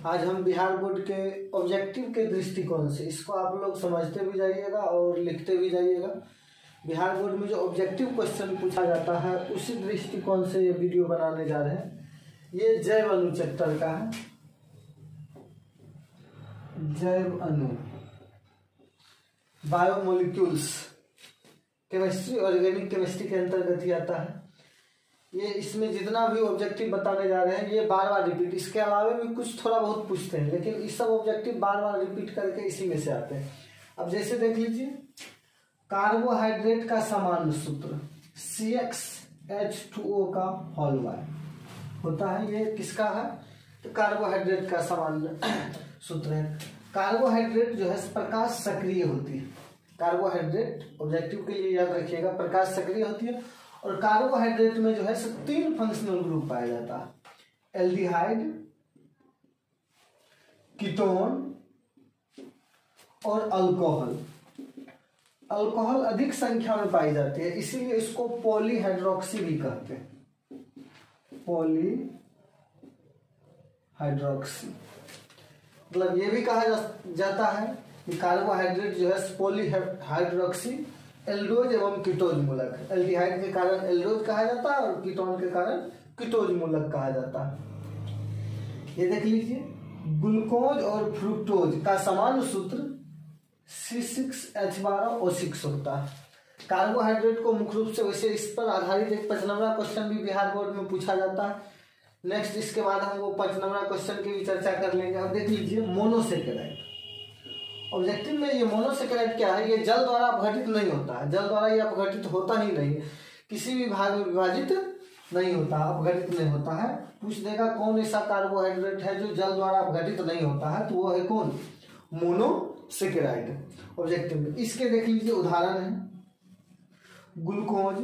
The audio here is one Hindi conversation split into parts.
आज हम बिहार बोर्ड के ऑब्जेक्टिव के दृष्टिकोण से इसको आप लोग समझते भी जाइएगा और लिखते भी जाइएगा। बिहार बोर्ड में जो ऑब्जेक्टिव क्वेश्चन पूछा जाता है उसी दृष्टिकोण से ये वीडियो बनाने जा रहे हैं। ये जैव अणु चैप्टर का है। जैव अणु, बायोमोलिक्यूल्स, केमिस्ट्री, ऑर्गेनिक केमिस्ट्री के अंतर्गत ही आता है। ये इसमें जितना भी ऑब्जेक्टिव बताने जा रहे हैं ये बार बार रिपीट, इसके अलावा भी कुछ थोड़ा बहुत पूछते हैं, लेकिन इस सब ऑब्जेक्टिव बार बार रिपीट करके इसी में से आते हैं। अब जैसे देख लीजिए, कार्बोहाइड्रेट का सामान्य सूत्र CxH2O का होल y होता है। ये किसका है? तो कार्बोहाइड्रेट का सामान्य सूत्र है। कार्बोहाइड्रेट जो है प्रकाश सक्रिय होती है। कार्बोहाइड्रेट ऑब्जेक्टिव के लिए याद रखिएगा, प्रकाश सक्रिय होती है। और कार्बोहाइड्रेट में जो है 3 फंक्शनल ग्रुप पाया जाता है, एल्डिहाइड, कीटोन और अल्कोहल। अल्कोहल अधिक संख्या में पाई जाती है, इसीलिए इसको पॉलीहाइड्रोक्सी भी कहते हैं। पॉलीहाइड्रोक्सी मतलब ये भी कहा जाता है कि कार्बोहाइड्रेट जो है पॉलीहाइड्रोक्सी एल्डोज एवं कीटोज मूलक। एल्डिहाइड के कारण एल्डोज कहा जाता है और कीटोन के कारण कीटोज मूलक कहा जाता है। ये देख लीजिए, ग्लूकोज और फ्रुक्टोज का सामान्य सूत्र C6H12O6 होता है। कार्बोहाइड्रेट को मुख्य रूप से वैसे इस पर आधारित एक 5 नंबर क्वेश्चन भी बिहार बोर्ड में पूछा जाता है। नेक्स्ट इसके बाद हम वो 5 नंबर क्वेश्चन की भी चर्चा कर लेंगे। अब देख लीजिए, मोनोसेकेराइड ऑब्जेक्टिव में ये मोनोसेकेराइड क्या है? ये जल द्वारा अपघटित नहीं होता है। जल द्वारा ये अपघटित होता ही नहीं, किसी भी भाग में विभाजित नहीं होता, अपघटित नहीं होता है। पूछ देगा कौन ऐसा कार्बोहाइड्रेट है जो जल द्वारा अपघटित नहीं होता है, तो वो है कौन? मोनोसेकेराइड ऑब्जेक्टिव में। इसके देख लीजिए उदाहरण है ग्लूकोज,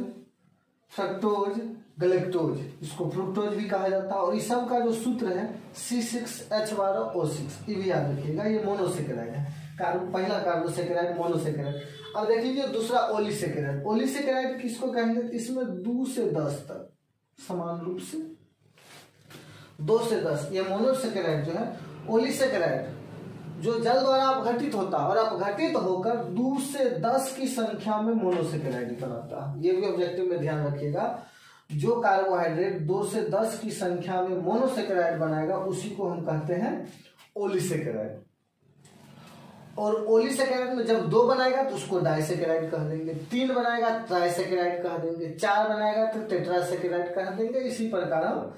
फ्रक्टोज, गलेक्टोज, इसको फ्रुक्टोज भी कहा जाता है। और इस सब का जो सूत्र है C6H12O6, ये भी याद रखिएगा, ये मोनोसेकेराइड है। पहला कार्बोसेकेराइड मोनोसेकेराइड। अब देख लीजिए दूसरा ओलिसेकेराइड। ओलिसेकेराइड किसको कहेंगे? इसमें 2 से 10 तक समान रूप से 2 से 10 ये मोनोसेकेराइड जो है। ओलिसेकेराइड जो जल द्वारा अपघटित होता है और अपघटित होकर 2 से 10 की संख्या में मोनोसेकेराइड बनाता है। ये भी ऑब्जेक्टिव में ध्यान रखिएगा, जो कार्बोहाइड्रेट 2 से 10 की संख्या में मोनोसेकेराइड बनाएगा उसी को हम कहते हैं ओलिसेकेराइड। और ओलिसेकेराइड में जब 2 बनाएगा तो उसको डाइसेकेराइड कह देंगे, 3 बनाएगा ट्राइसेकेराइड कह देंगे, 4 बनाएगा तो टेट्रासेकेराइड कह देंगे, इसी प्रकार हम।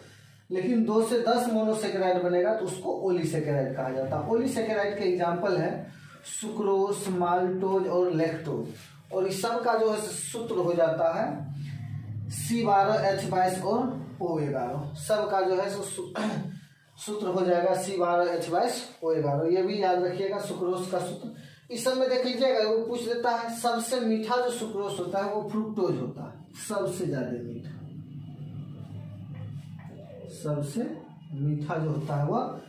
लेकिन 2 से 10 मोनोसेकेराइड बनेगा तो उसको ओलिसेकेराइड कहा जाता है। ओलिसेकेराइड के एग्जाम्पल है सुक्रोज, माल्टोज और लैक्टोज। और इस सब का जो है सूत्र हो जाता है C12H22 और O11। सब का जो है सूत्र हो जाएगा C12H22 O11। ये भी याद रखिएगा सुक्रोज का सूत्र। इस सब में देख लीजिएगा, वो पूछ देता है सबसे मीठा जो सुक्रोज होता है वो फ्रुक्टोज होता है, सबसे ज्यादा मीठा। सबसे मीठा जो होता है वह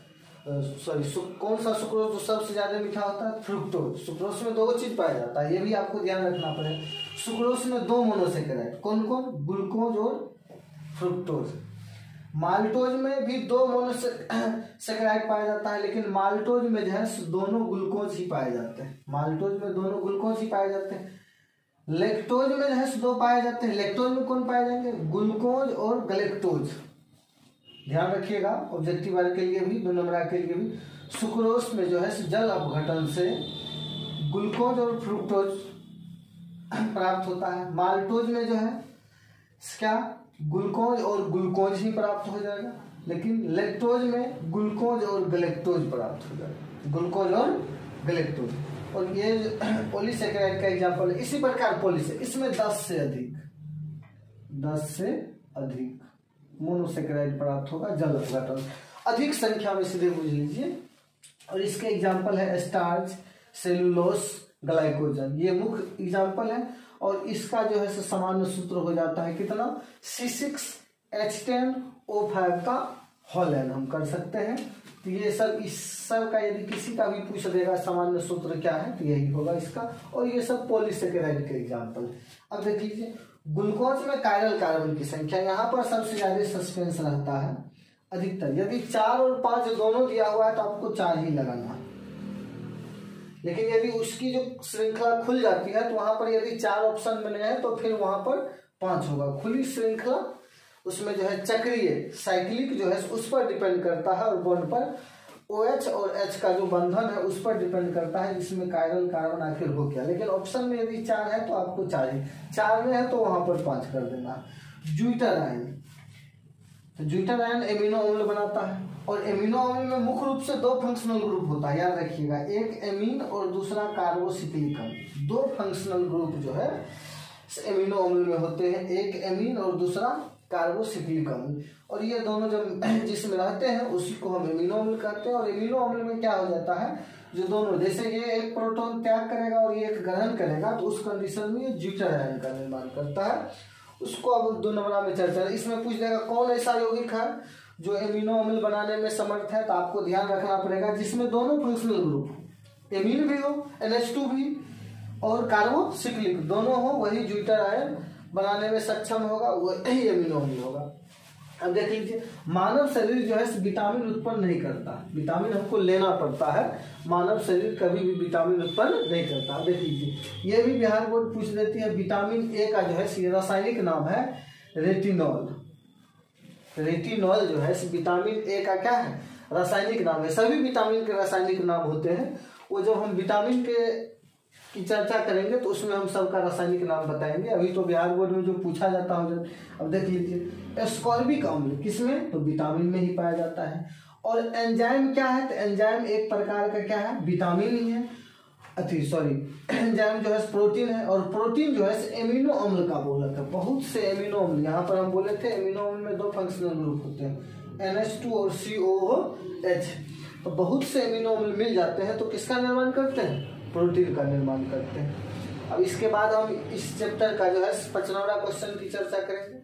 कौन सा सुक्रोज जो सबसे ज्यादा मीठा होता है? फ्रुक्टोज। सुक्रोज में 2 चीज पाया जाता है, ये भी आपको ध्यान रखना पड़ेगा। सुक्रोज में 2 मोनोसेकेराइड, कौन कौन? ग्लूकोज और फ्रुक्टोज। माल्टोज में भी 2 मोनोसेकेराइड पाया जाता है, लेकिन माल्टोज में जो है दोनों ग्लूकोज ही पाए जाते हैं। माल्टोज में दोनों ग्लूकोज ही पाए जाते हैं। लैक्टोज में जो है 2 पाए जाते हैं। लैक्टोज में कौन पाए जाएंगे? ग्लूकोज और गलेक्टोज। ध्यान रखिएगा, ऑब्जेक्टिव वाले के लिए भी, 2 नंबर के लिए भी। सुक्रोज में जो है जल अपघटन से ग्लूकोज और फ्रुक्टोज प्राप्त होता है। माल्टोज में जो है क्या? ग्लूकोज और ग्लूकोज ही प्राप्त हो जाएगा, लेकिन लैक्टोज में ग्लूकोज और गलेक्टोज प्राप्त हो जाएगा। ग्लूकोज और गलेक्टोज। और ये पॉलीसेकेराइड का एग्जांपल है। इसी प्रकार पॉलीसेकेराइड, इसमें 10 से अधिक मोनोसेकेराइड प्राप्त होगा जल अपघटन, अधिक संख्या में, सीधे बुझ लीजिए। और इसके एग्जांपल है स्टार्च, सेलुलोस, ग्लाइकोजन, ये मुख्य एग्जांपल है। और इसका जो है सामान्य सूत्र हो जाता है कितना? C6H10O5 का होल n हम कर सकते हैं। तो ये सब, इस सब का यदि किसी का भी पूछ देगा सामान्य सूत्र क्या है तो यही होगा इसका। और ये सब पॉलीसेकेराइड के एग्जांपल। अब देख लीजिए, ग्लूकोज में कायरल कार्बन की संख्या, यहाँ पर सबसे ज्यादा सस्पेंस रहता है अधिकतर। यदि 4 और 5 दोनों दिया हुआ है तो आपको 4 ही लगाना है। लेकिन यदि उसकी जो श्रृंखला खुल जाती है तो वहां पर यदि 4 ऑप्शन बने हैं तो फिर वहां पर 5 होगा। खुली श्रृंखला उसमें जो है चक्रीय साइक्लिक जो है उस पर डिपेंड करता है, और बॉन्ड पर OH और H का जो बंधन है उस पर डिपेंड करता है, जिसमें कायरल कार्बन आखिर हो गया। लेकिन ऑप्शन में यदि 4 है तो आपको 4 ही, 4 में है तो वहां पर 5 कर देना। ज्यूटर आयन, तो ज्यूटर आयन एमिनो अम्ल बनाता है, और एमिनो अम्ल में मुख्य रूप से 2 फंक्शनल ग्रुप होता है, याद रखिएगा, एक एमीन और दूसरा कार्बोसिक्लिक अम्ल। 2 फंक्शनल ग्रुप जो है एमिनो अम्ल में होते हैं, एक एमीन और दूसरा कार्बोसिक्लिक अम्ल, और ये दोनों जब जिसमें रहते हैं उसी को हम एमिनो अम्ल कहते हैं। और एमिनो अम्ल में क्या हो जाता है, जो दोनों, जैसे ये एक प्रोटॉन त्याग करेगा और ये एक ग्रहण करेगा, तो उस कंडीशन में ये ज्यूटर आयन का निर्माण करता है। उसको अब 2 नंबर में चर्चा है। इसमें पूछ देगा कौन ऐसा यौगिक है जो एमिनो अम्ल बनाने में समर्थ है, तो आपको ध्यान रखना पड़ेगा जिसमें दोनों फंक्शनल ग्रुप, एमीन भी हो NH2 भी और कार्बोसिक्लिक दोनों हो, वही ज्यूटर आयन बनाने में सक्षम होगा, वही एमिनो अम्ल होगा। अब देख लीजिए, मानव शरीर जो है विटामिन उत्पन्न नहीं करता, विटामिन हमको लेना पड़ता है, मानव शरीर कभी भी विटामिन उत्पन्न नहीं करता। देख लीजिए, ये भी बिहार बोर्ड पूछ देती है, विटामिन ए का जो है रासायनिक नाम है रेटिनॉल। रेटिनॉल जो है विटामिन ए का क्या है, रासायनिक नाम है। सभी विटामिन के रासायनिक नाम होते हैं, वो जब हम विटामिन की चर्चा करेंगे तो उसमें हम सबका रासायनिक नाम बताएंगे। अभी तो बिहार बोर्ड में जो पूछा जाता है, अब देख लीजिए, एस्कॉर्बिक अम्ल किसमें, तो विटामिन में ही पाया जाता है। और एंजाइम क्या है, तो एंजाइम एक प्रकार का क्या है, विटामिन ही है, एंजाइम जो है प्रोटीन है, और प्रोटीन जो है एमिनो अम्ल का बोलक है। बहुत से एमिनो अम्ल, यहाँ पर हम बोले थे एमिनो अम्ल में 2 फंक्शनल ग्रुप होते हैं, NH2 और COOH। तो बहुत से एमिनो अम्ल मिल जाते हैं, तो किसका निर्माण करते हैं, प्रोटीन का निर्माण करते हैं। अब इसके बाद हम इस चैप्टर का जो है 55वां क्वेश्चन की चर्चा करेंगे।